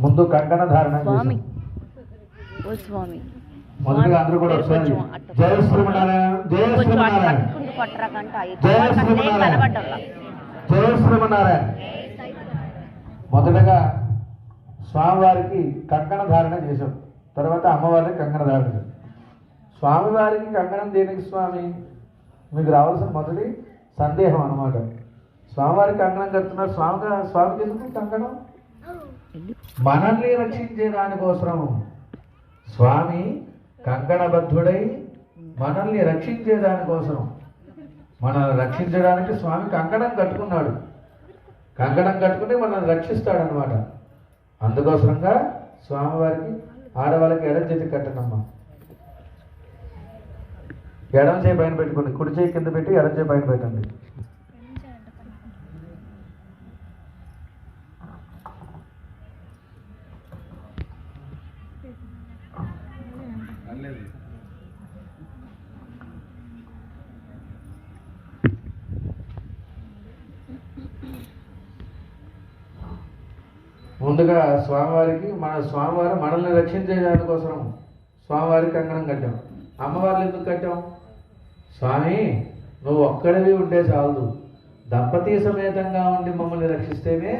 ముందు కంకణ ధారణ స్వామి ఓ స్వామి మొదటిగా అందరూ కూడా ఒకసారి జయ శ్రీమన్నారాయణ జయ శ్రీమన్నారాయణ జయ శ్రీమన్నారాయణ జయ శ్రీమన్నారాయణ. మొదటగా స్వామివారికి కంకణ ధారణ చేశాం, తర్వాత అమ్మవారికి కంకణ ధారణ చేశాం. స్వామివారికి కంకణం దేనికి స్వామి? మీకు రావాల్సిన మొదటి సందేహం అన్నమాట. స్వామివారికి కంకణం కడుతున్నారు, స్వామికి ఎందుకు కంకణం? మనల్ని రక్షించే దానికోసం స్వామి కంకణబద్ధుడై మనల్ని రక్షించే దానికోసం, మనల్ని రక్షించడానికి స్వామి కంకణం కట్టుకున్నాడు. కంకణం కట్టుకుని మనల్ని రక్షిస్తాడనమాట. అందుకోసంగా స్వామివారికి ఆడవాళ్ళకి ఎడం చేతి కట్టనమ్మా. ఎడం చేయి పైన పెట్టుకోండి, కుడి చేయి కింద పెట్టి ఎడం చేయి పైన పెట్టండి. ముందుగా స్వామివారికి స్వామివారు మనల్ని రక్షించే దానికోసం స్వామివారికి కంకణం కట్టాం. అమ్మవారిని ఎందుకు కట్టాం? స్వామి నువ్వు ఒక్కడివి ఉంటే చాలదు, దంపతి సమేతంగా ఉండి మమ్మల్ని రక్షిస్తేనే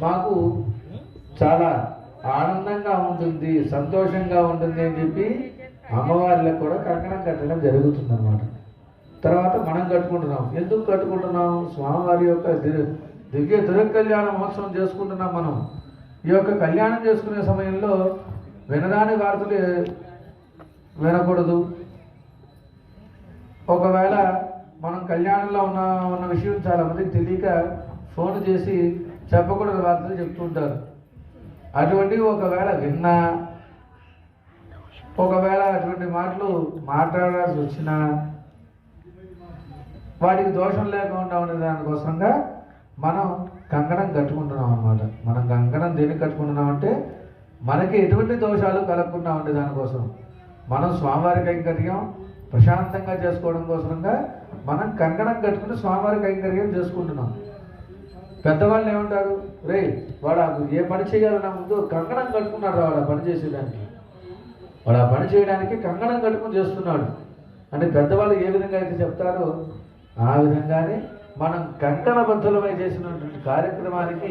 మాకు చాలా ఆనందంగా ఉంటుంది, సంతోషంగా ఉంటుంది అని చెప్పి అమ్మవారిలకు కూడా కంకణం కట్టడం జరుగుతుంది అన్నమాట. తర్వాత మనం కట్టుకుంటున్నాం. ఎందుకు కట్టుకుంటున్నాం? స్వామివారి యొక్క దివ్య తిరుకల్యాణ మహోత్సవం చేసుకుంటున్నాం మనం. ఈ యొక్క కళ్యాణం చేసుకునే సమయంలో వినరాని వార్తలు వినకూడదు. ఒకవేళ మనం కళ్యాణంలో ఉన్న విషయం చాలా మందికి తెలియక ఫోన్ చేసి చెప్పకూడదు వార్తలు చెప్తుంటారు. అటువంటివి ఒకవేళ విన్నా, ఒకవేళ అటువంటి మాటలు మాట్లాడాల్సి వచ్చినా వాటికి దోషం లేకుండా ఉండే దానికోసంగా మనం కంకణం కట్టుకుంటున్నాం అన్నమాట. మనం కంకణం దేనికి కట్టుకుంటున్నాం అంటే మనకి ఎటువంటి దోషాలు కలగకుండా ఉండే దానికోసం, మనం స్వామివారి కైంకర్యం ప్రశాంతంగా చేసుకోవడం కోసంగా మనం కంకణం కట్టుకుని స్వామివారి కైంకర్యం చేసుకుంటున్నాం. పెద్దవాళ్ళు ఏమంటారు? రే వాడు ఏ పని చేయాలన్నా ముందు కంకణం కట్టుకున్నాడు, వాడు ఆ పని చేసేదానికి, వాడు ఆ పని చేయడానికి కంకణం కట్టుకుని చేస్తున్నాడు అంటే పెద్దవాళ్ళు ఏ విధంగా అయితే చెప్తారో ఆ విధంగానే మనం కంకణబద్ధులమై చేసినటువంటి కార్యక్రమానికి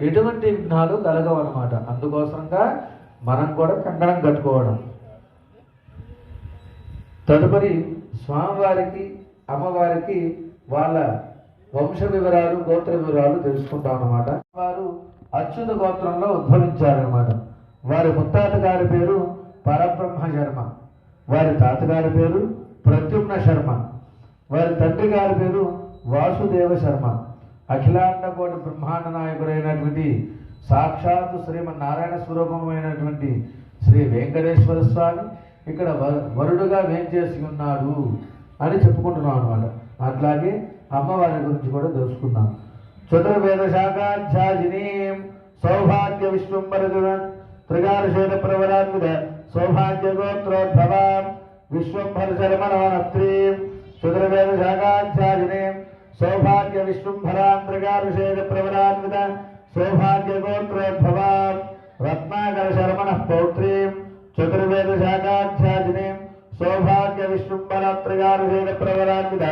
ఎటువంటి విఘ్నాలు కలగవు అన్నమాట. అందుకోసంగా మనం కూడా కంకణం కట్టుకోవడం. తదుపరి స్వామివారికి అమ్మవారికి వాళ్ళ వంశ వివరాలు, గోత్ర వివరాలు తెలుసుకుంటాం అన్నమాట. వారు అచ్యుత గోత్రంలో ఉద్భవించారన్నమాట. వారి ముత్తాత గారి పేరు పరబ్రహ్మ శర్మ, వారి తాతగారి పేరు ప్రద్యుమ్న శర్మ, వారి తండ్రి గారి పేరు వాసుదేవ శర్మ. అఖిలాండ కోటి బ్రహ్మాండ నాయకుడైనటువంటి సాక్షాత్తు శ్రీమన్నారాయణ స్వరూపమైనటువంటి శ్రీ వెంకటేశ్వర స్వామి ఇక్కడ వరుడుగా వేంచేసి ఉన్నాడు అని చెప్పుకుంటున్నాం అనమాట. అట్లాగే అమ్మవారి గురించి కూడా తెలుసుకున్నాం. చతుర్వేద శాఖాధ్యాజినీం సౌభాగ్య విశ్వంబరజున త్రిగారుషేద ప్రవరాన్విత సౌభాగ్య గోత్రోద్భవాం విశ్వంభర శర్మణవనత్రీం చతుర్వేద శాఖాధ్యాజినీం సౌభాగ్య విశ్వంభరాం త్రిగారుషేద ప్రవరాన్విత సౌభాగ్య గోత్రోద్భవాం రత్నాకర శర్మణ పౌత్రీం చతుర్వేద శాఖాధ్యాజినీం సౌభాగ్య విశ్వంభరాం త్రిగారుషేద ప్రవరాన్విత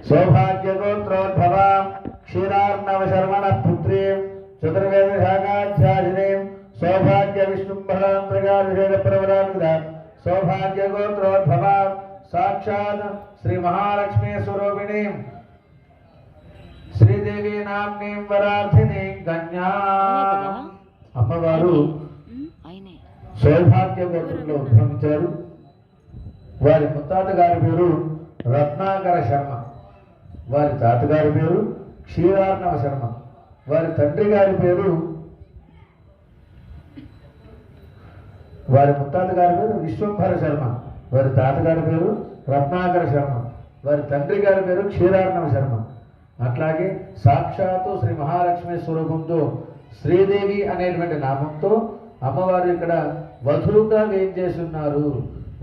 సౌభాగ్య గోత్రోద్భవాం క్షీరార్ణవ శర్మణ పుత్రీం చతుర్వేద శాఖాధ్యాజినీం సౌభాగ్య విష్ణుంభరాం త్రిగారుషేద ప్రవరాన్విత సౌభాగ్య గోత్రోద్భవాం సాక్షాత్ శ్రీ మహాలక్ష్మీ స్వరూపిణీం శ్రీదేవి నామ్నీం వరార్థిని కన్యా. అమ్మవారు సౌభాగ్య గోత్రంలో ఉద్భవించారు. వారి ముత్తాత గారి పేరు రత్నాకర శర్మ, వారి తాతగారి పేరు క్షీరార్ణవ శర్మ, వారి తండ్రి గారి పేరు వారి ముత్తాత గారి పేరు విశ్వంభర శర్మ, వారి తాతగారి పేరు రత్నాకర శర్మ, వారి తండ్రి గారి పేరు క్షీరార్ణవ శర్మ. అట్లాగే సాక్షాత్తు శ్రీ మహాలక్ష్మి స్వరూపంతో శ్రీదేవి అనేటువంటి నామంతో అమ్మవారు ఇక్కడ వధువుగా వేయించేసి ఉన్నారు.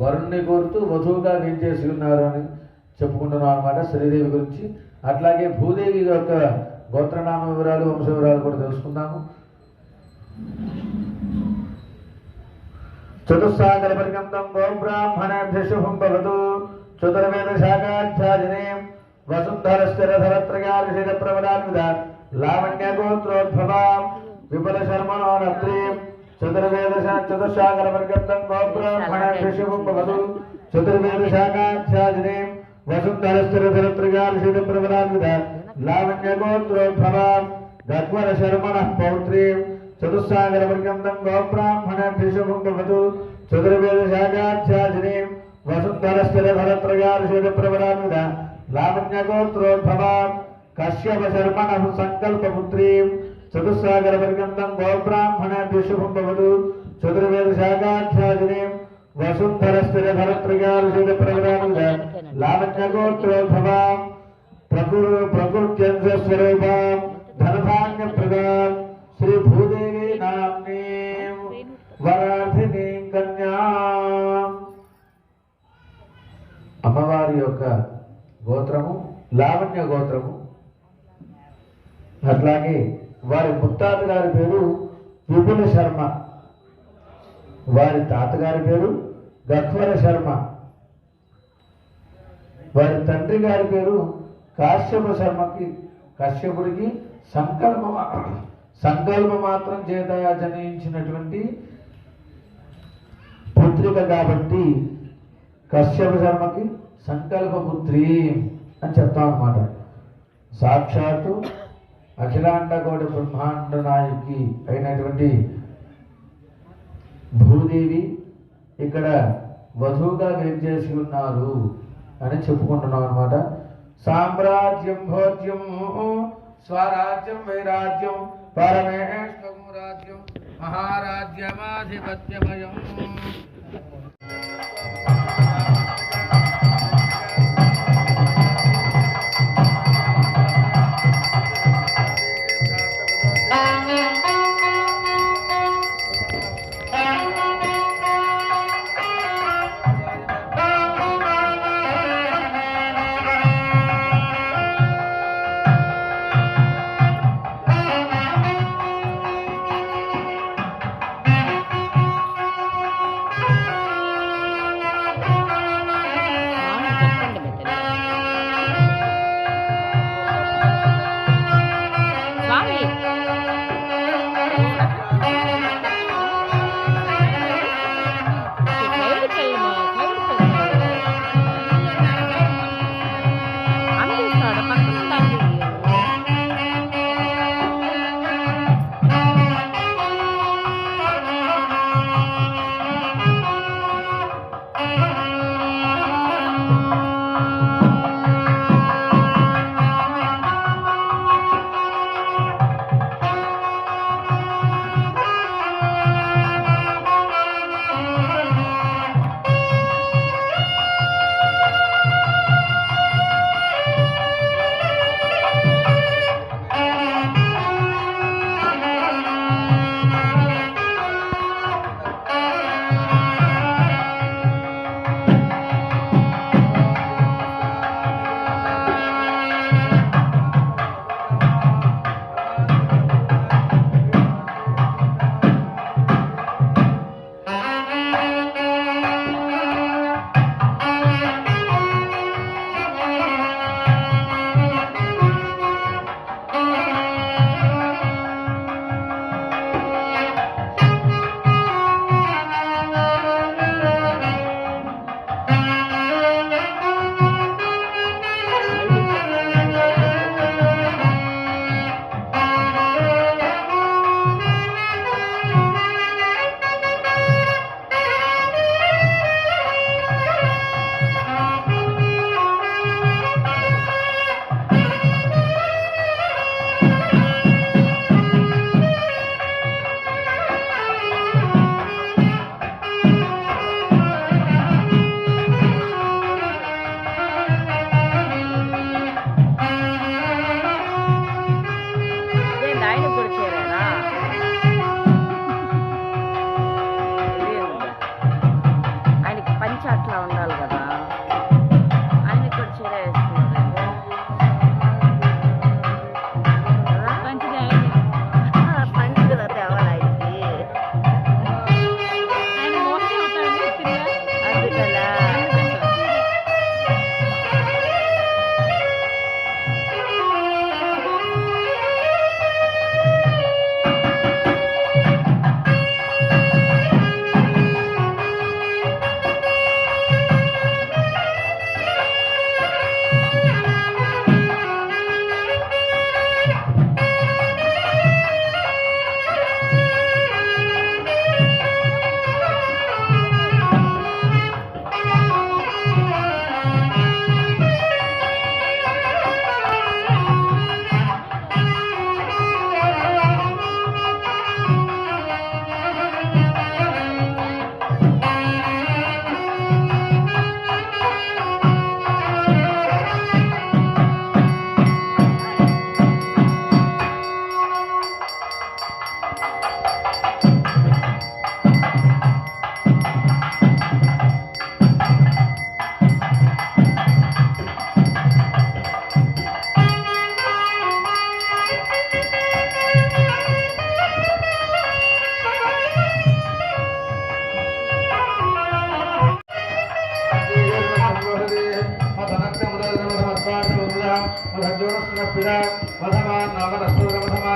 వరుణ్ణి కోరుతూ వధువుగా వేయించేసి ఉన్నారు అని చెప్పుకుంటున్నాం అనమాట శ్రీదేవి గురించి. అట్లాగే భూదేవి యొక్క గోత్రనామ వివరాలు వంశ వివరాలు కూడా తెలుసుకుందాము. చతుస్సాగర పర్యంతం గోబ్రాహ్మణేభ్య శుభం భవతు. చతుర్వేద శాఖాధ్యాజినే వసుంధరశ్చరధరత్రయార్షిక ప్రవరాన్విద లావణ్య గోత్రోద్భవాం విపుల శర్మణో నత్రీం. చతుస్సాగర పర్యంతం గోబ్రాహ్మణేభ్య శుభం భవతు. చతుర్వేద శాఖాధ్యాజినే వసుంధరశ్చరధరత్రయార్షిక ప్రవరాన్విద లావణ్య గోత్రోద్భవాం గద్వర శర్మణః పౌత్రీం. చతుస్సాగర పర్యంతం గోబ్రాహ్మణేభ్య శుభం భవతు. చతుర్వేద శాఖాధ్యాజినే వసుంధరశ్చరధరత్రయార్షిక ప్రవరాన్విద లావణ్య గోత్రోద్భవాం కశ్యప శర్మణః సంకల్పపుత్రీం. చతుస్సాగర పర్యంతం గోబ్రాహ్మణేభ్య శుభం భవతు. చతుర్వేద శాఖాధ్యాజినే వసుంధరశ్చరధరత్రయార్షిక ప్రవరాన్విద లావణ్య గోత్రోద్భవాం ప్రకృత్యంశ స్వరూపాం ధనధాన్యప్రదాం శ్రీ భూదేవి నామ్నీం వరాధినీం కన్యాం. అమ్మవారి యొక్క గోత్రము లావణ్య గోత్రము. అట్లాగే వారి ముత్తాత గారి పేరు విపుల శర్మ, వారి తాతగారి పేరు గద్వర శర్మ, వారి తండ్రి గారి పేరు కాశ్యప శర్మకి కశ్యపుడికి సంకల్ప మాత్రం చేత జనించినటువంటి పుత్రిక కాబట్టి కశ్యప శర్మకి సంకల్పపుత్రి అని చెప్తాం అన్నమాట. సాక్షాత్తు అఖిలాండ కోటి బ్రహ్మాండ నాయకి అయినటువంటి భూదేవి ఇక్కడ వధువుగా వేంచేసి ఉన్నారు అని చెప్పుకుంటున్నాం అన్నమాట. సామ్రాజ్యం భోజ్యం స్వరాజ్యం వైరాజ్యం పరమేశ్వరం రాజ్యం మహారాజ్యమాధిపత్యమయం.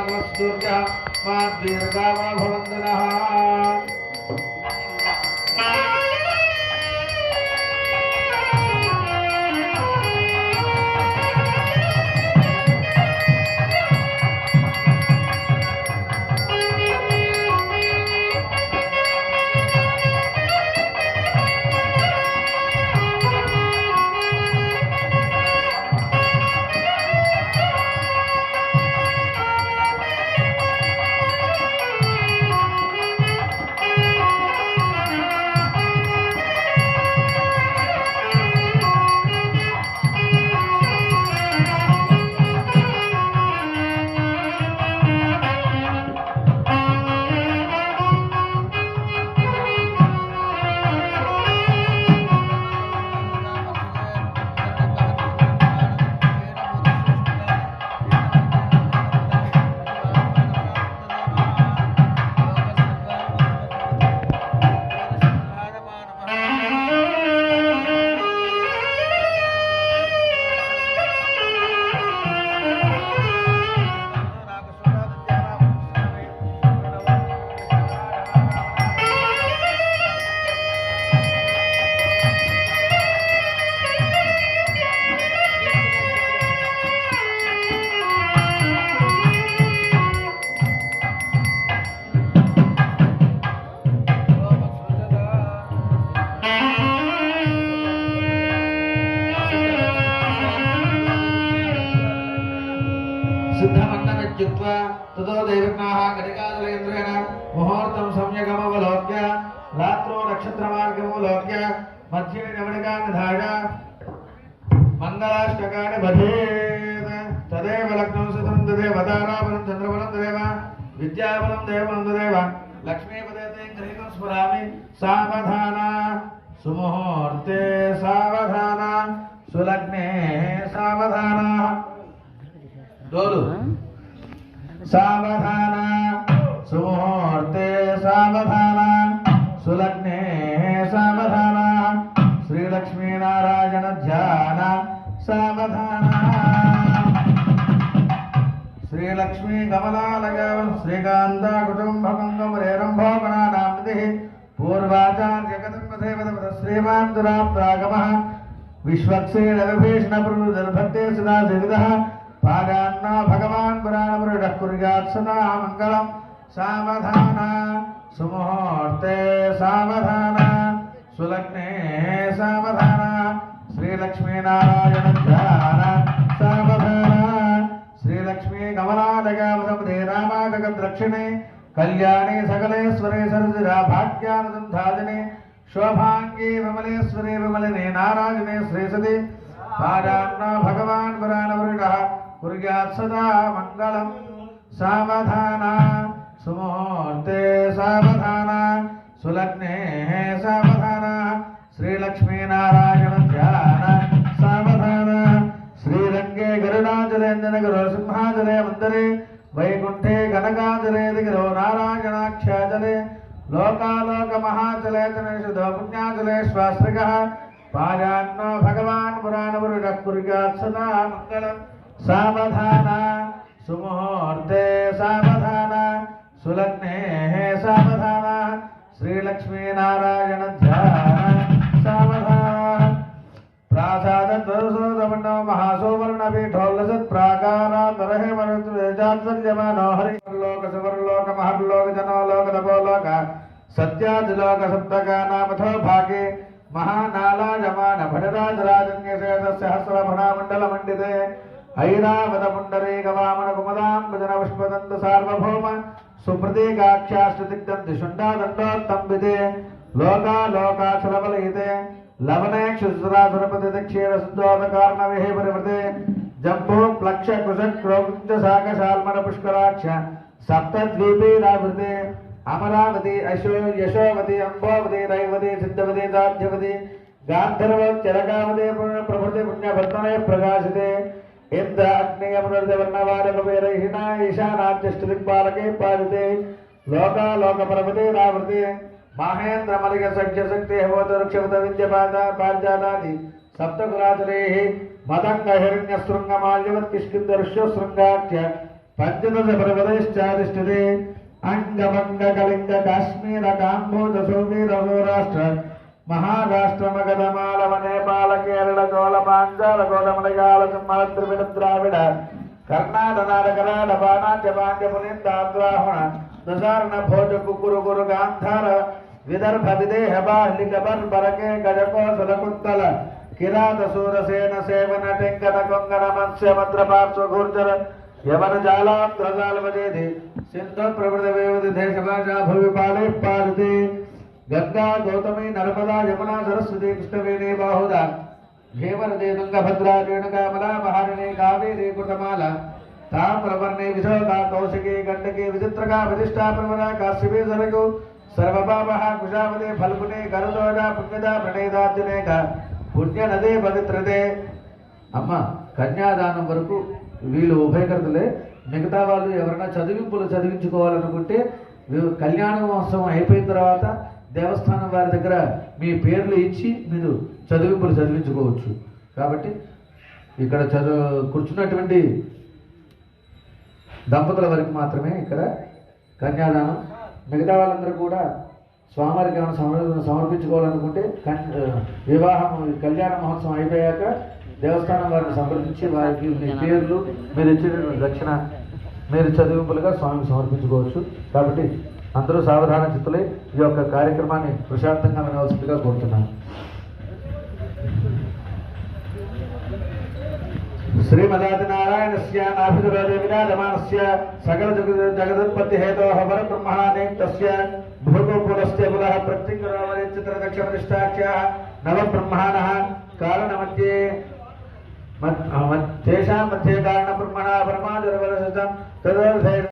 वाग्वस्तूर्य मा दीर्घावा भवन्तनः सिद्धमन्नमित्युक्त्वा ततो दैवज्ञाः घटिकाजलेन्द्रेण मुहूर्तं सम्यगमवलोक्य रात्रौ नक्षत्रमार्गमवलोक्य मध्ये नवनिकानिधाय मङ्गलाष्टकानि बधेत् तदेव लग्नं सुतं तदेव ताराबलं चन्द्रबलं तदेव विद्याबलं देवबलं तदेव लक्ष्मीपदे गृहीतं स्मरामि सावधाना सुमुहूर्ते सावधाना सुलग्ने सावधाना डोलु सावधाना सुमुहूर्ते सावधाना सुलग्ने सावधाना श्रीलक्ष्मी नारायण ध्यान सावधाना श्रीलक्ष्मी कमलालयं श्रीकान्ता कुटुम्बकङ्गमरेरम्भोगणानाम्निधिः पूर्वाचार्यगतम्बदेवदपद श्रीमान् दुराप्तागमः विश्वक्सेनविभीषणप्रभुदर्भक्ते सदा देविदः पादान्ना भगवान् पुराणपुरुषः कुर्यात् सदा मङ्गलं सावधाना सुमुहूर्ते सावधाना सुलग्ने सावधाना श्रीलक्ष्मीनारायण ध्यान सावधाना श्रीलक्ष्मी कमलालयावसपदे रामाजगद्रक्षिणे कल्याणे सकलेश्वरे सरसिजा भाग्यानसन्धादिने शोभाङ्गे विमलेश्वरे विमलिने नारायणे श्रीसति पादान्ना भगवान् पुराणपुरुषः कुर्यात् सदा मङ्गलं सावधाना सुमुहूर्ते सावधाना सुलग्ने सावधाना श्रीलक्ष्मीनारायण ध्यान सावधाना श्रीरङ्गे गरुडाचलेन्दनगरो सिंहाचले मन्दरे वैकुण्ठे कनकाचले दिगिरो नारायणाख्याचले लोकालोकमहाचले चनेषुधो पुण्याचले स्वास्त्रिकः पादान्ना भगवान् पुराणपुरुषः कुर्यात् सदा मङ्गलं सावधाना सुमुहूर्ते सावधाना सुलग्ने सावधाना श्रीलक्ष्मीनारायण ध्यान सावधाना प्रासादद्वरसोदमण्डो महासोवर्णपीठोल्लसत्प्राकारान्तरहे मरुत्वेजात्सर्यमानो हरिलोकसुवर्लोकमहर्लोकजनो लोकतपोलोक सत्यादिलोकसप्तकानामथो भागे महानालायमान भटराजराजन्यशेषसहस्रफणामण्डलमण्डिते ऐरावतपुण्डरीकवामनकुमदाम्बुजनपुष्पदन्त सार्वभौम सुप्रतीकाख्याष्टदिग्दन्तिशुण्डादण्डोत्तम्बिते लोकालोकाचलबलयिते लवनेक्षुसुरासुरपतिदक्षिणसुन्दोदकार्णविः परिवृते जम्बो प्लक्षकुशक्रोकुञ्जशाकशाल्मरपुष्कराक्ष सप्तद्वीपैरावृते अमरावती अशो यशोवती अंबोवती रैवती सिद्धवती दाध्यवती गांधर्वोच्चरकावती प्रभृति पुण्यवर्तने प्रकाशिते इंद्र अग्नियमृतवर्णवारकवीरहिना ईशानाद्यष्टदिक्पालके पालिते लोकालोकपर्वते रावृते माहेन्द्र मलिक सख्य शक्ति होतरुक्षवत विद्यपादा पारिजातादि सप्तकुलाचलेः मदङ्ग हिरण्यशृङ्गमाल्यवत् किष्किन्धर्ष्यशृङ्गाख्य పంచదశ పర్వతైశ్చాధిష్ఠితే అంగమంగ కళింగ కాశ్మీర కాంబోజ సౌమీర సౌరాష్ట్ర మహారాష్ట్ర మగధ మాలవ నేపాల కేరళ చోళ పాంచాల గోడమలగాల సింహళ త్రివిడ ద్రావిడ కర్ణాటనాడ కరాడ బాణాట్య పాండ్య పునింద ఆంధ్రాహుణ దశారణ భోజ కుకురు గురు గాంధార విదర్భ విదేహ బాహ్లిక బర్బరకే గజకోసల కుత్తల కిరాత సూరసేన సేవన టెంకన కొంగన మత్స్య మద్ర పార్శ్వ ఘూర్జర యవన జాలాంధ్రజాలవజేది సింధు ప్రవృత వేవది దేశ భాషా భువి పాలే పాలితే గంగా గౌతమి నర్మదా యమునా సరస్వతి కృష్ణవేణి బాహుదా భీమనది తుంగభద్రా రేణుకామలా మహారణి కావేరీ కృతమాల తామ్రవర్ణి విశోకా కౌశికీ గండకీ విచిత్రకా విశిష్టా ప్రవర కాశ్యపీ సరగు సర్వపాపః కుశావతి ఫల్గుని గరుదోజ పుణ్యదా ప్రణేదార్జునేక పుణ్య నదే పవిత్రతే. అమ్మ కన్యాదానం వరకు వీళ్ళు ఉభయకర్తలే. మిగతా వాళ్ళు ఎవరైనా చదివింపులు చదివించుకోవాలనుకుంటే కళ్యాణ మహోత్సవం అయిపోయిన తర్వాత దేవస్థానం వారి దగ్గర మీ పేర్లు ఇచ్చి మీరు చదివింపులు చదివించుకోవచ్చు. కాబట్టి ఇక్కడ కూర్చున్నటువంటి దంపతుల వరకు మాత్రమే ఇక్కడ కన్యాదానం. మిగతా వాళ్ళందరూ కూడా స్వామివారికి ఏమైనా సమర్పించుకోవాలనుకుంటే వివాహం కళ్యాణ మహోత్సవం అయిపోయాక దేవస్థానం వారిని సంప్రదించి వారికి మీ పేర్లు మీరు ఇచ్చిన దక్షిణ మీరు చదివింపులుగా స్వామికి సమర్పించుకోవచ్చు. కాబట్టి అందరూ సావధాన చిత్తులై ఈ యొక్క కార్యక్రమాన్ని ప్రశాంతంగా వినవలసిందిగా కోరుతున్నాను. శ్రీమదాదినారాయణస్య నాభిదురోధే విరాజమానస్య సకల జగదుత్పత్తి హేతోః పరబ్రహ్మణానేకస్య భూగోపురస్య పునః ప్రత్యంగరోమరిచిత్ర దక్షవరిష్టాఖ్యాः నవబ్రహ్మాణः కారణమధ్యే తేషాం మధ్యే కారణబ్రహ్మణः పరమాజురవరసితం తదోర్ధే